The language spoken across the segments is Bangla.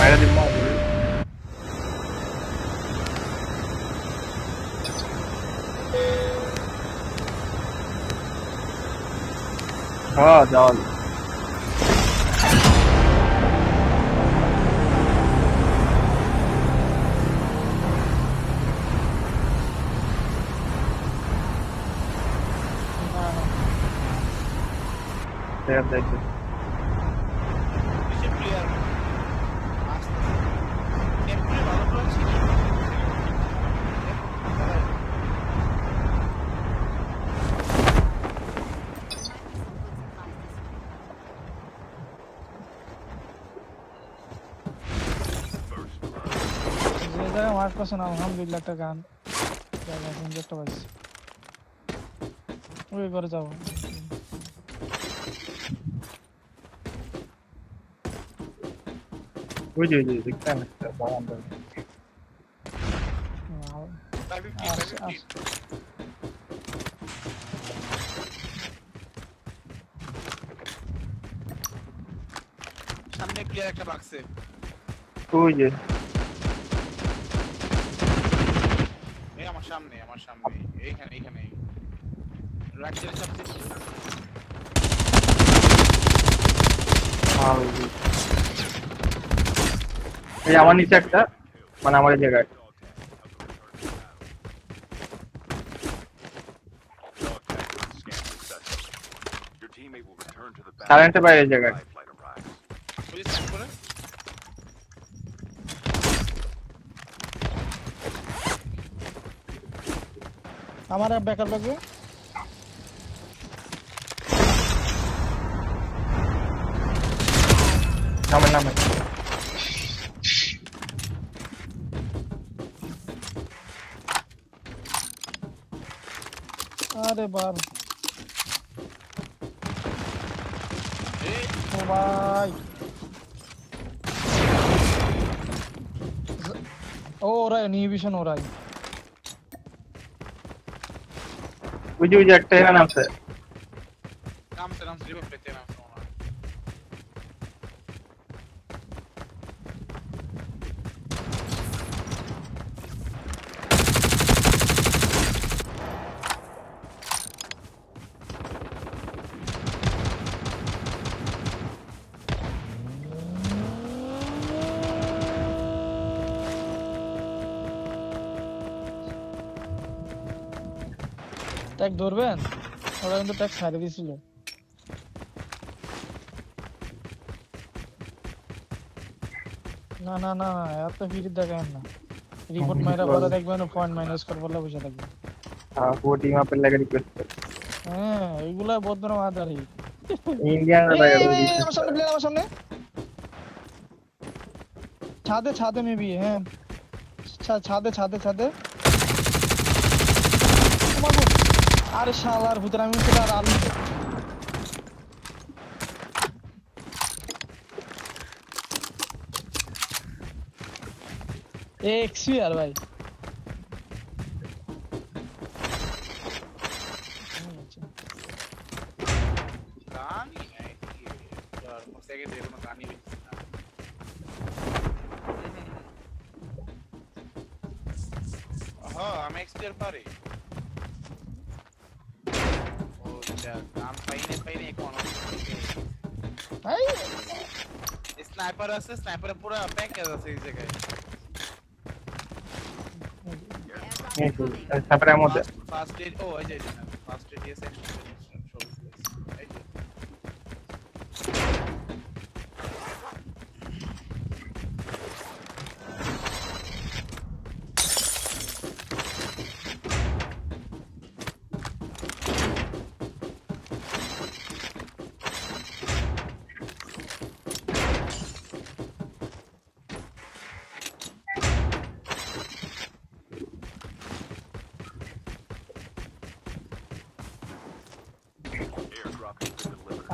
মাইরা দিব হ্যাঁ যাওয়াল দেখ দেখ নিচে প্লেয়ার আসতে টেম্পলে ভালো করে ছিল যে জায়গায় মার্ক করছে না আলহামদুলিল্লাহ একটা গান একটা বাজছে ওই করে যাবো ওই যে দেখতেন একটা বাগান সামনে প্লেয়ার একটা বাক্সে ওই যে এই আমার সামনে এইখানে রাখতে চাপতে এই আমার নিচে একটা মানে আমার এই জায়গায় কারেন্টের বাইরে জায়গায় পুলিশ স্ট্যান্ড করে আমার ব্যাকআপ লাগবে নামে নামে আরে বার এই ও ভাই ও ওরাই নিভিশন ওরাই ওই যে একটা এখানে নামছে নামছে রিভাইভ পেতে নামছে ওনা ট্যাগ ধরবেন ওরা কিন্তু ট্যাগ ছাড়ে দিয়েছিল না না না এত ফিরে দেখেন না রিপোর্ট মাইরা বলে দেখবেন পয়েন্ট মাইনাস করে বলে বুঝে থাকবে वो टीम आप लगा रिक्वेस्ट হ্যাঁ এইগুলা বদনাম আদারি इंडियन लगा আমার সামনে প্লেয়ার আমার সামনে ছাদে মেবি হ্যাঁ ছাদে আরে শালার ভিতরে আমি তো আর আলু এক্সি আর ভাই গানই নাই আর মোসেকে দিয়ে কোনো গানই বেশি না হ্যাঁ আমি এক্সপ্লোর পারি ও যা গান পাইনে কোন ভাই স্নাইপার আছে স্নাইপারে পুরো প্যাকেজ আছে এই জায়গায় তারপরে আমাদের ফার্স্ট এড ও এই যে ফার্স্ট এড দিয়ে সেকশন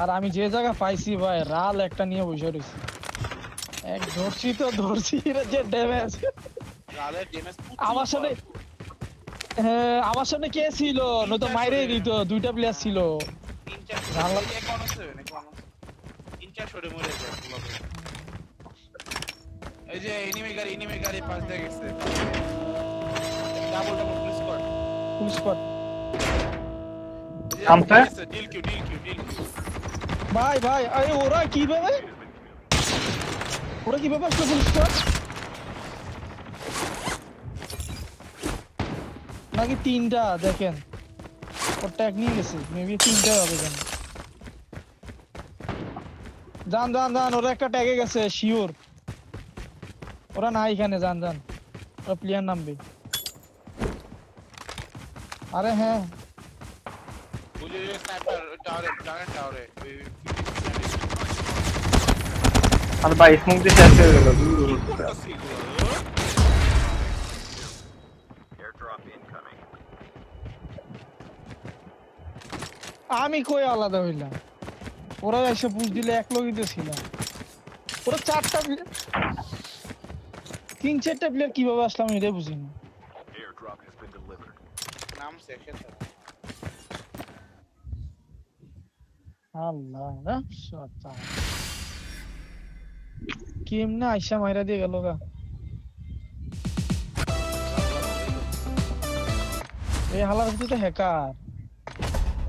আর আমি যে জায়গা পাইছি ভাই রাল একটা নিয়ে বসে রইছি এক ধরছি রে যে ড্যামেজ রালের ড্যামেজ আমার সাথে হ্যাঁ আমার সামনে কে ছিল নয়তো মাইরে দিত দুইটা প্লেয়ার ছিল তিন চার কোন আছে তিন চার শটে মরে যায় এই যে এনিমি গাড়ি পাশ দিয়ে গেছে ডাবল ফুল স্কোয়াড ফুল স্কোয়াড। নামছে? ডিল কিউ ভাই ভাই আরে ওরা কিভাবে আসলো ফুল স্কোয়াড? নাকি তিনটা দেখেন ওর ট্যাগ নিয়ে গেছে, মেবি তিনটা হবে কেন। যান ওরা একটা ট্যাগে গেছে শিওর, ওরা না এখানে। যান ওরা প্লেয়ার নামবে। আরে হ্যাঁ বুঝে স্নাইপার টাওয়ারে আর ভাই স্মোক দিয়ে শেষ হয়ে গেল। আমি কই আলাদা হইলাম, ওরা এসে পুশ দিলে এক লগিতে ছিলাম। ওরা চারটা তিন চারটা প্লেয়ার কিভাবে আসলাম এটাই বুঝিনি। নাম সেকশন আল্লাহ কেমনে আইসা মাইরা দিয়ে গেল গা। এই হালার ভিতরে হ্যাকার,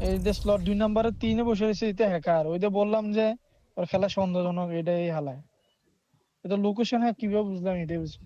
এই যে স্লট 2 নম্বরে 3-এ বসে রয়েছে, এটা হ্যাকার। ওই যে বললাম যে ওর খেলা সন্দেহজনক, এটাই হালায়। এটা লোকেশন হ্যাঁ কিভাবে বুঝলাম এটাই বুঝলাম।